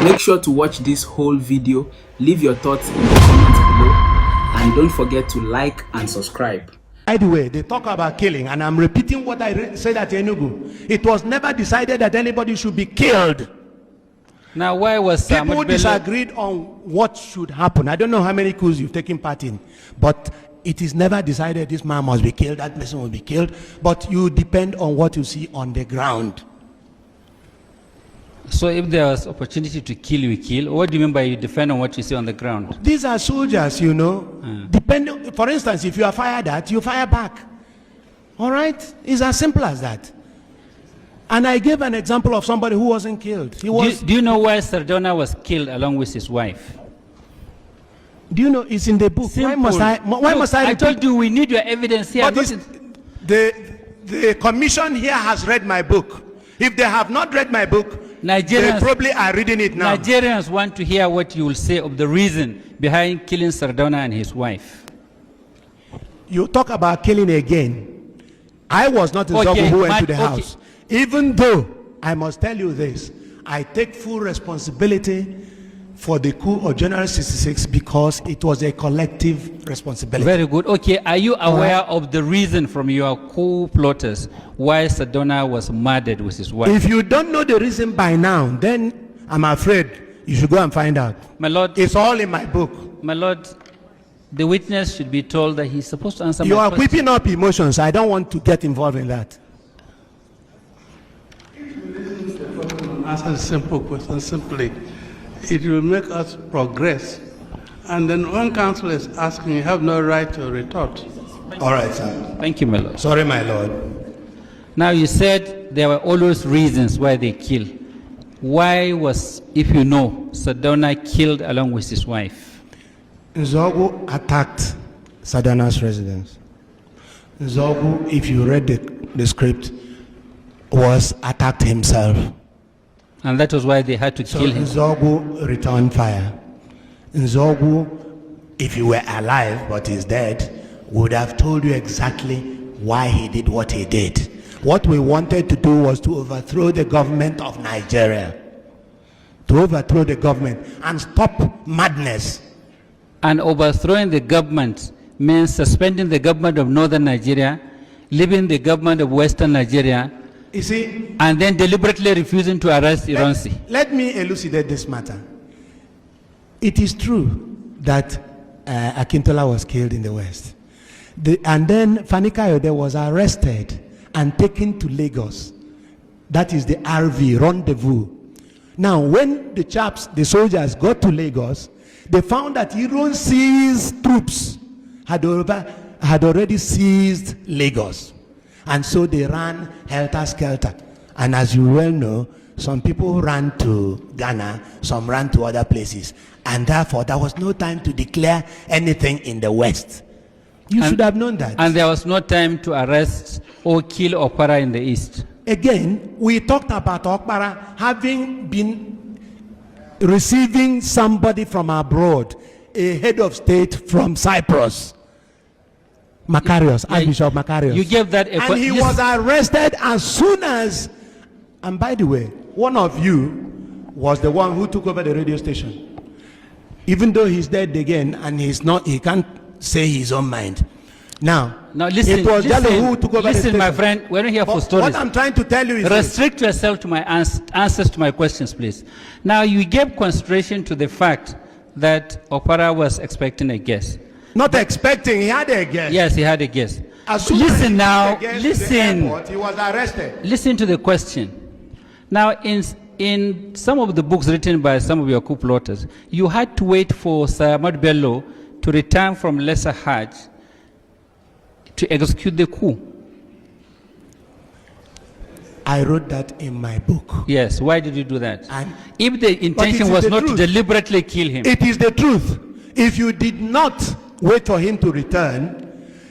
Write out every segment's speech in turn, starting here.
Make sure to watch this whole video, leave your thoughts in the comments below, and don't forget to like and subscribe. By the way, they talk about killing, and I'm repeating what I said at Enugu. It was never decided that anybody should be killed. Now, why was people disagreed on what should happen? I don't know how many coups you've taken part in, but it is never decided this man must be killed, that person will be killed. But you depend on what you see on the ground. So if there was opportunity to kill, we kill. What do you mean by you depend on what you see on the ground? These are soldiers, you know. Depending, for instance, if you are fired at, you fire back. All right? It's as simple as that. And I gave an example of somebody who wasn't killed. He was. Do you know why Sardauna was killed along with his wife? Do you know it's in the book? Simple. Why must I I told you we need your evidence here. But the commission here has read my book. If they have not read my book, they probably are reading it now. Nigerians want to hear what you will say of the reason behind killing Sardauna and his wife. You talk about killing again. I was not in Zogu who went to the house. Even though, I must tell you this, I take full responsibility for the coup of January 66 because it was a collective responsibility. Very good. Okay, are you aware of the reason from your coup plotters why Sardauna was murdered with his wife? If you don't know the reason by now, then I'm afraid you should go and find out. My lord, it's all in my book. My lord, the witness should be told that he's supposed to answer my question. You are whipping up emotions. I don't want to get involved in that. Answer a simple question simply. It will make us progress. And then when counsel is asking, you have no right to retort. All right, sir. Thank you, my lord. Sorry, my lord. Now, you said there were always reasons why they killed. Why was, if you know, Sardauna killed along with his wife? Zogu attacked Sardauna's residence. Zogu, if you read the script, was attacked himself. And that was why they had to kill him. Zogu returned fire. Zogu, if he were alive but he's dead, would have told you exactly why he did what he did. What we wanted to do was to overthrow the government of Nigeria. To overthrow the government and stop madness. And overthrowing the government means suspending the government of northern Nigeria, leaving the government of western Nigeria, you see, and then deliberately refusing to arrest Ironsi. Let me elucidate this matter. It is true that Akintola was killed in the West. And then Fani Kayode was arrested and taken to Lagos. That is the RV, rendezvous. Now, when the soldiers got to Lagos, they found that Ironsi's troops had already seized Lagos. And so they ran helter-skelter. And as you well know, some people ran to Ghana, some ran to other places. And therefore, there was no time to declare anything in the West. You should have known that. And there was no time to arrest or kill Okpara in the East. Again, we talked about Okpara having been receiving somebody from abroad, a head of state from Cyprus. Macarius, Archbishop Macarius. You gave that and he was arrested as soon as, and by the way, one of you was the one who took over the radio station. Even though he's dead again and he can't say his own mind. Now listen, it was Jallo who took over the station. My friend, we're not here for stories. What I'm trying to tell you is restrict yourself to my answers to my questions, please. Now, you gave consideration to the fact that Okpara was expecting a guest. Not expecting, he had a guest. Yes, he had a guest. Listen now, listen. He was arrested. Listen to the question. Now, in some of the books written by some of your coup plotters, you had to wait for Sir Ahmad Bello to return from Lesser Hajj to execute the coup. I wrote that in my book. Yes, why did you do that? If the intention was not to deliberately kill him. It is the truth. If you did not wait for him to return,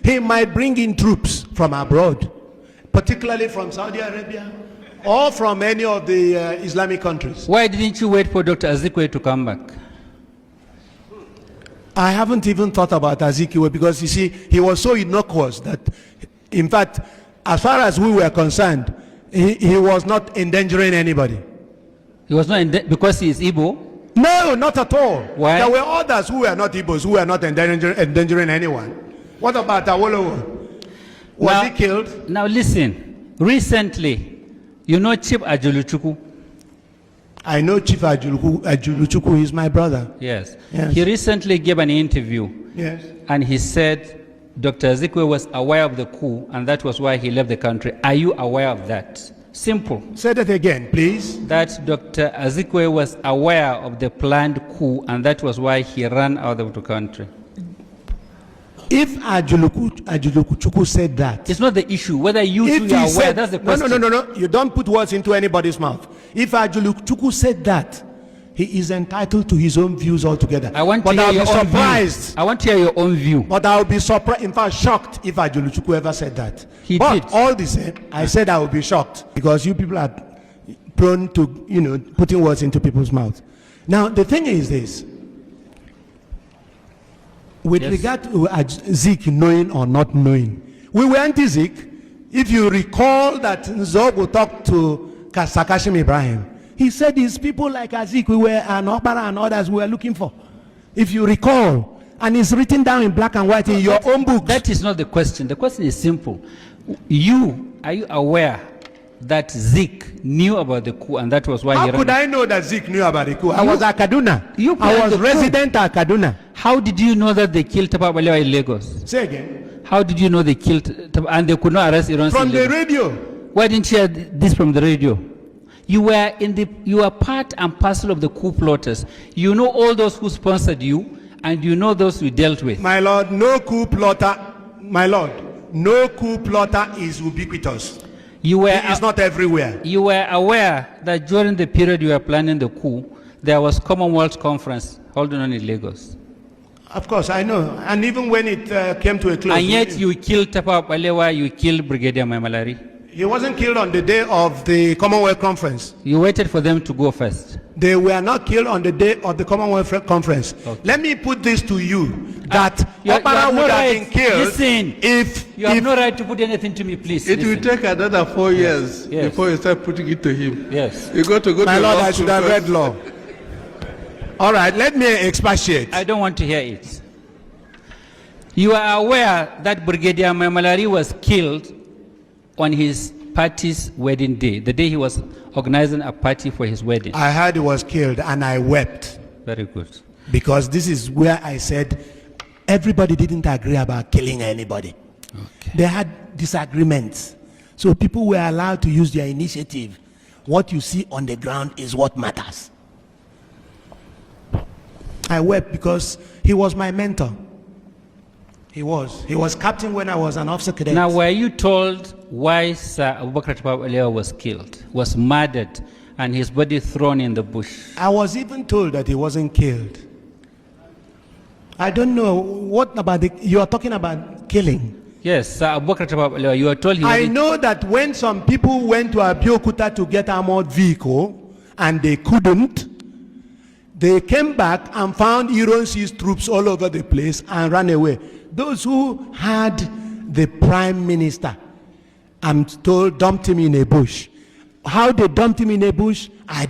he might bring in troops from abroad, particularly from Saudi Arabia or from any of the Islamic countries. Why didn't you wait for Dr. Azikiwe to come back? I haven't even thought about Azikiwe because, you see, he was so innocuous that, in fact, as far as we were concerned, he was not endangering anybody. He was not, because he is Igbo? No, not at all. Why? There were others who were not Igbos, who were not endangering anyone. What about Awolowo? Was Now- he killed? Now listen, recently, you know Chief Ajuluchuku? I know Chief Ajuluchuku is my brother. Yes. Yes. He recently gave an interview Yes. and he said Dr. Ezekwe was aware of the coup and that was why he left the country. Are you aware of that? Simple. Say that again, please. That Dr. Ezekwe was aware of the planned coup and that was why he ran out of the country. If Ajuluchuku said that, It's not the issue. Whether you if two he are aware, said, that's the no, question. no, you don't put words into anybody's mouth. If Ajuluchuku said that, he is entitled to his own views altogether. I want to but hear I'll your be own surprised. view. I want to hear your own view. But I'll be surprised, in fact, shocked if Ajuluchuku ever said that. He but did. all the same, I said I will be shocked because you people are prone to, putting words into people's mouths. Now, the thing is this. With Yes. regard to Zeke knowing or not knowing, we were anti-Zeke. If you recall that Nzogo talked to Sakashim Ibrahim, he said his people like Azik, we were and Okpara and others we were looking for. If you recall, and it's written down in black and white in your own book. That is not the question. The question is simple. Are you aware that Zeke knew about the coup and that was why How he could ran? I know that Zeke knew about the coup? I was at Kaduna. You I planned was the coup. resident at Kaduna. How did you know that they killed Tafawa Balewa in Lagos? Say again. How did you know they killed and they could not arrest Iran? From the radio. Why didn't you hear this from the radio? You were part and parcel of the coup plotters. You know all those who sponsored you, and you know those you dealt with. My lord, no coup plotter. My lord, no coup plotter is ubiquitous. You were It is not everywhere. You were aware that during the period you were planning the coup, there was Commonwealth Conference holding on in Lagos. Of course, I know. And even when it came to a close, And yet you killed Tafawa Balewa, you killed Brigadier Maimalari. he wasn't killed on the day of the Commonwealth Conference. You waited for them to go first. They were not killed on the day of the Commonwealth Conference. Okay. Let me put this to you, that you have Okpara no would have right. been killed Listen, if... You have no right to put anything to me, please. It will Listen. take another 4 years Yes. before you start putting it to him. Yes. You got to go My to lord, law I school should have first. read law. All right, let me expatiate. I don't want to hear it. You are aware that Brigadier Maimalari was killed on his party's wedding day, the day he was organizing a party for his wedding. I heard he was killed and I wept Very good. because this is where I said everybody didn't agree about killing anybody. Okay. They had disagreements. So people were allowed to use their initiative. What you see on the ground is what matters. I wept because he was my mentor. He was captain when I was an officer cadet. Now, were you told why Sir Abubakar Tafawa Balewa was killed, was murdered, and his body thrown in the bush? I was even told that he wasn't killed. I don't know. What about you are talking about killing? Yes, Sir Abubakar Tafawa Balewa, you were told he I was... know that when some people went to Abeokuta to get armored vehicle and they couldn't, they came back and found Ironsi's troops all over the place and ran away. Those who had the prime minister, I'm told, dumped him in a bush. How they dumped him in a bush, I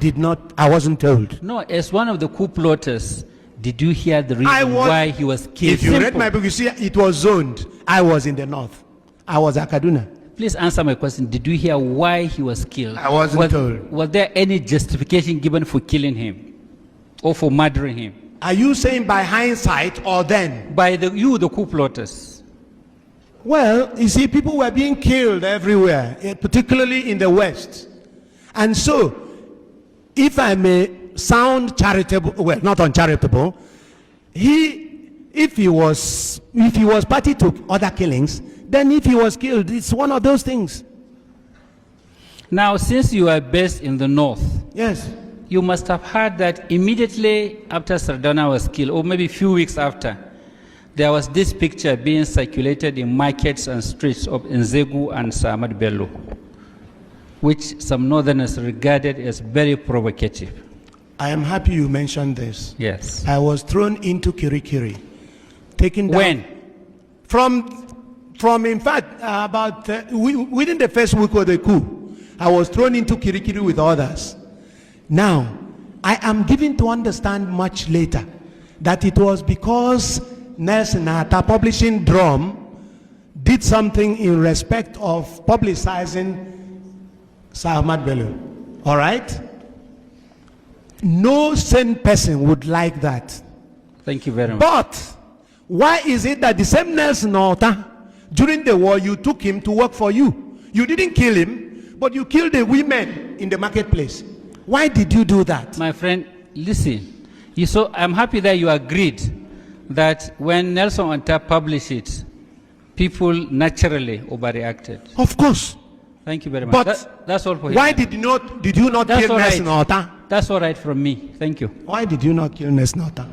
wasn't told. No, as one of the coup plotters, did you hear the reason why he was killed? If you read Simple. my book, you see it was zoned. I was in the north. I was at Kaduna. Please answer my question. Did you hear why he was killed? I wasn't told. Was there any justification given for killing him or for murdering him? Are you saying by hindsight or then? By the coup plotters. Well, you see, people were being killed everywhere, particularly in the West. And so, if I may sound charitable, well, not uncharitable, if he was party to other killings, then if he was killed, it's one of those things. Now, since you are based in the north, Yes. you must have heard that immediately after Sardauna was killed, or maybe a few weeks after, there was this picture being circulated in markets and streets of Nzegu and Sir Ahmad Bello, which some northerners regarded as very provocative. I am happy you mentioned this. Yes. I was thrown into Kirikiri. Taken down. When? From in fact, within the first week of the coup, I was thrown into Kirikiri with others. Now, I am given to understand much later that it was because Nelson Atta Publishing Drum did something in respect of publicizing Sir Ahmad Bello. All right? No sane person would like that. Thank you very much. But why is it that the same Nelson Atta, during the war, you took him to work for you? You didn't kill him, but you killed the women in the marketplace. Why did you do that? My friend, listen. I'm happy that you agreed that when Nelson Atta published it, people naturally overreacted. Of course. Thank you very much. But that's all for why him. did you not That's kill all right. Nelson Atta? That's all right from me. Thank you. Why did you not kill Nelson Atta?